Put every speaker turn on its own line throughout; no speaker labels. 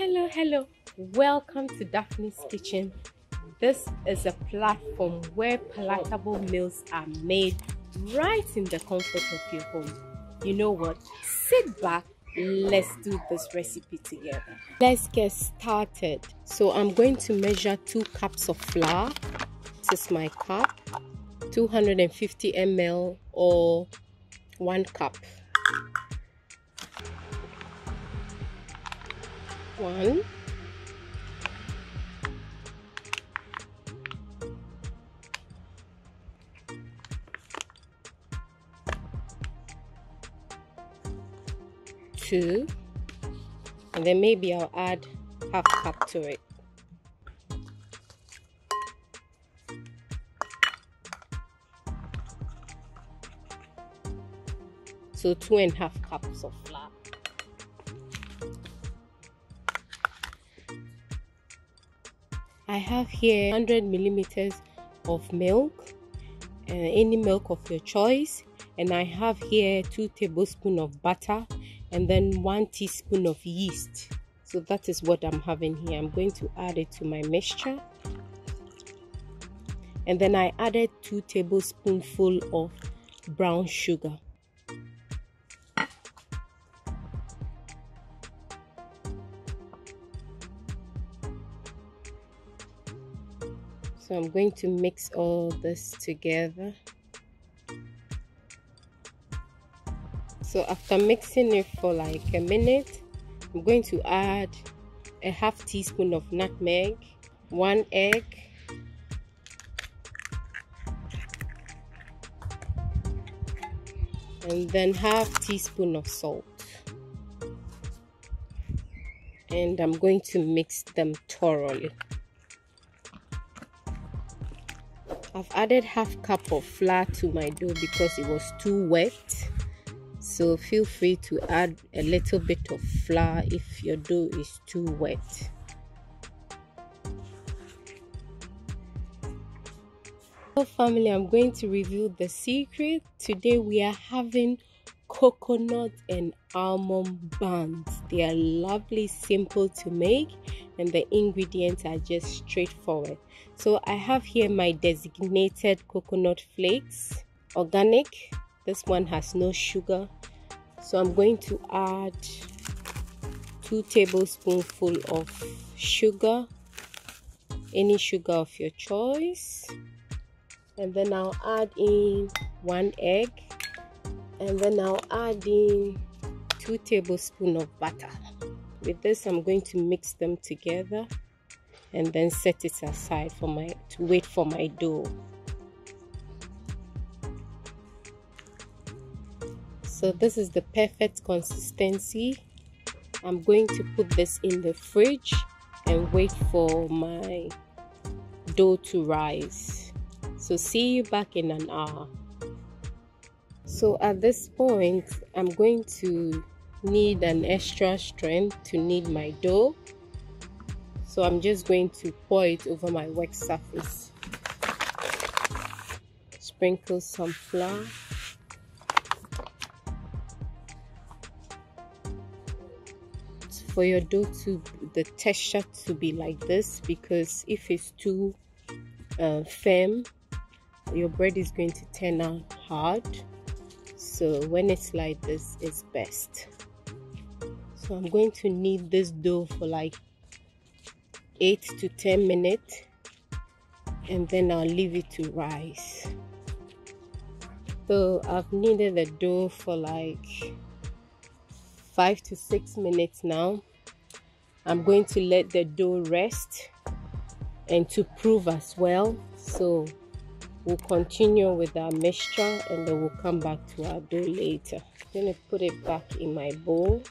Hello, welcome to Daphne's Kitchen. This is a platform where palatable meals are made right in the comfort of your home. You know what? Sit back, let's do this recipe together. Let's get started. So I'm going to measure 2 cups of flour. This is my cup, 250 ml or 1 cup. 1, 2, and then maybe I'll add half cup to it. So 2.5 cups of flour. I have here 100 milliliters of milk, any milk of your choice, and I have here 2 tablespoons of butter and then 1 teaspoon of yeast. So that is what I'm having here. I'm going to add it to my mixture, and then I added 2 tablespoonfuls of brown sugar. So I'm going to mix all this together. So after mixing it for like a minute, I'm going to add a half teaspoon of nutmeg, 1 egg, and then half teaspoon of salt. And I'm going to mix them thoroughly. I've added half cup of flour to my dough because it was too wet. So feel free to add a little bit of flour if your dough is too wet. So family, I'm going to reveal the secret. Today we are having coconut and almond buns. They are lovely, simple to make, and the ingredients are just straightforward. So I have here my designated coconut flakes, organic. This one has no sugar. So I'm going to add 2 tablespoonfuls of sugar, any sugar of your choice, and then I'll add in 1 egg, and then I'll add in 2 tablespoons of butter. With this, I'm going to mix them together and then set it aside to wait for my dough. So this is the perfect consistency. I'm going to put this in the fridge and wait for my dough to rise. So see you back in an hour. So at this point, I'm going to need an extra strength to knead my dough. So I'm just going to pour it over my work surface. Sprinkle some flour. For your dough the texture to be like this, because if it's too firm, your bread is going to turn out hard. So when it's like this, it's best. So I'm going to knead this dough for like 8 to 10 minutes, and then I'll leave it to rise. So I've kneaded the dough for like 5 to 6 minutes now. I'm going to let the dough rest and to prove as well. So we'll continue with our mixture and then we'll come back to our dough later. I'm going to put it back in my bowl,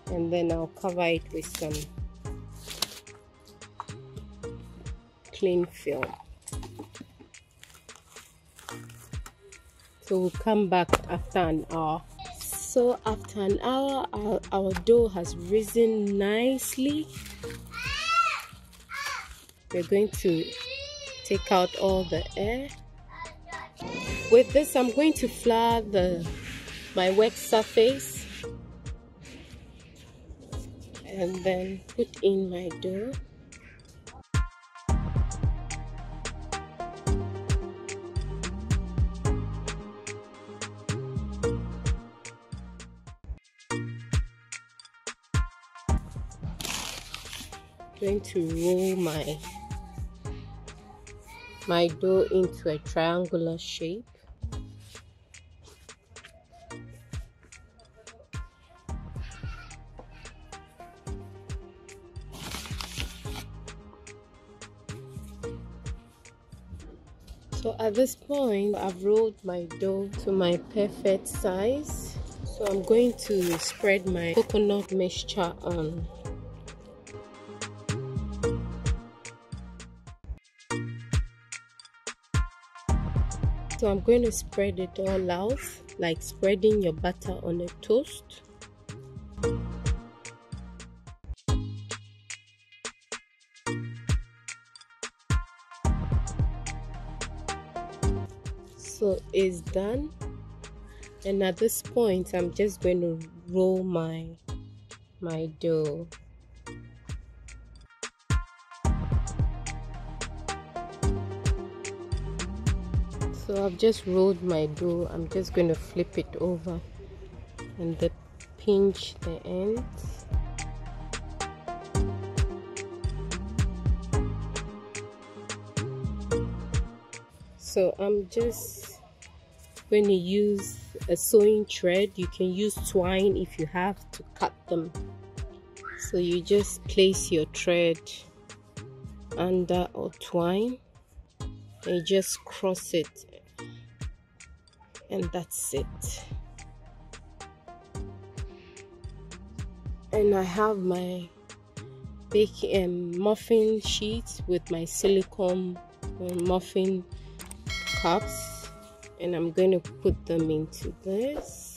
and then I'll cover it with some cling film. So we'll come back after an hour. So after an hour, our dough has risen nicely. We're going to take out all the air. With this, I'm going to flour my wet surface and then put in my dough. Going to roll my dough into a triangular shape. So at this point, I've rolled my dough to my perfect size. So I'm going to spread my coconut mixture on. So I'm going to spread it all out, like spreading your butter on a toast. So it's done, and at this point I'm just going to roll my dough. So I've just rolled my dough. I'm just going to flip it over and then pinch the ends. So I'm just going to use a sewing thread. You can use twine if you have to cut them. So you just place your thread under or twine and you just cross it, and that's it. And I have my baking muffin sheet with my silicone muffin cups, and I'm going to put them into this.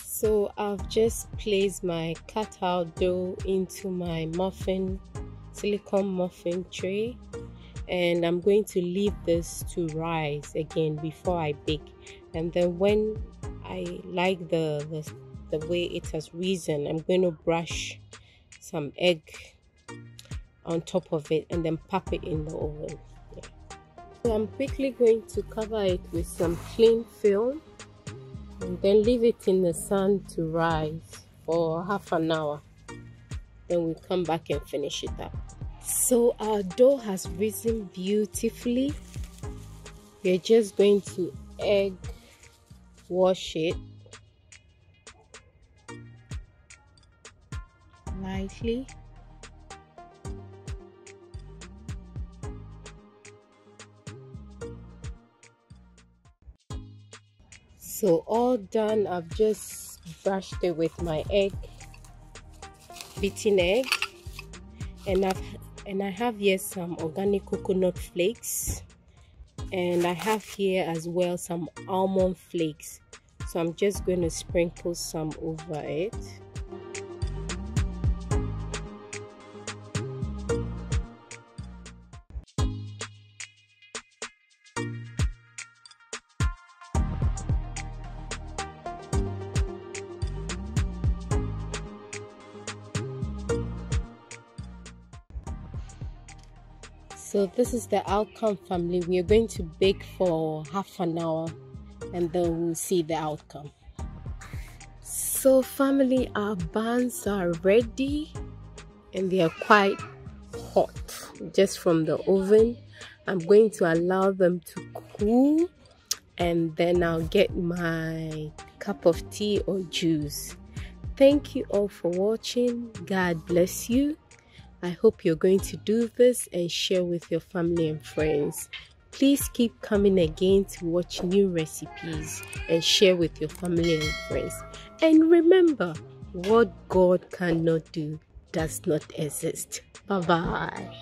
So I've just placed my cutout dough into my silicone muffin tray, and I'm going to leave this to rise again before I bake. And then when I like the way it has risen, I'm going to brush some egg on top of it and then pop it in the oven. Yeah. So I'm quickly going to cover it with some cling film and then leave it in the sun to rise for half an hour. Then we come back and finish it up. So our dough has risen beautifully. We're just going to egg wash it lightly. So all done. I've just brushed it with my beaten egg, and I have here some organic coconut flakes, and I have here as well some almond flakes. So I'm just going to sprinkle some over it. So this is the outcome, family. We are going to bake for half an hour and then we'll see the outcome. So family, our buns are ready and they are quite hot just from the oven. I'm going to allow them to cool and then I'll get my cup of tea or juice. Thank you all for watching. God bless you. I hope you're going to do this and share with your family and friends. Please keep coming again to watch new recipes and share with your family and friends. And remember, what God cannot do does not exist. Bye-bye.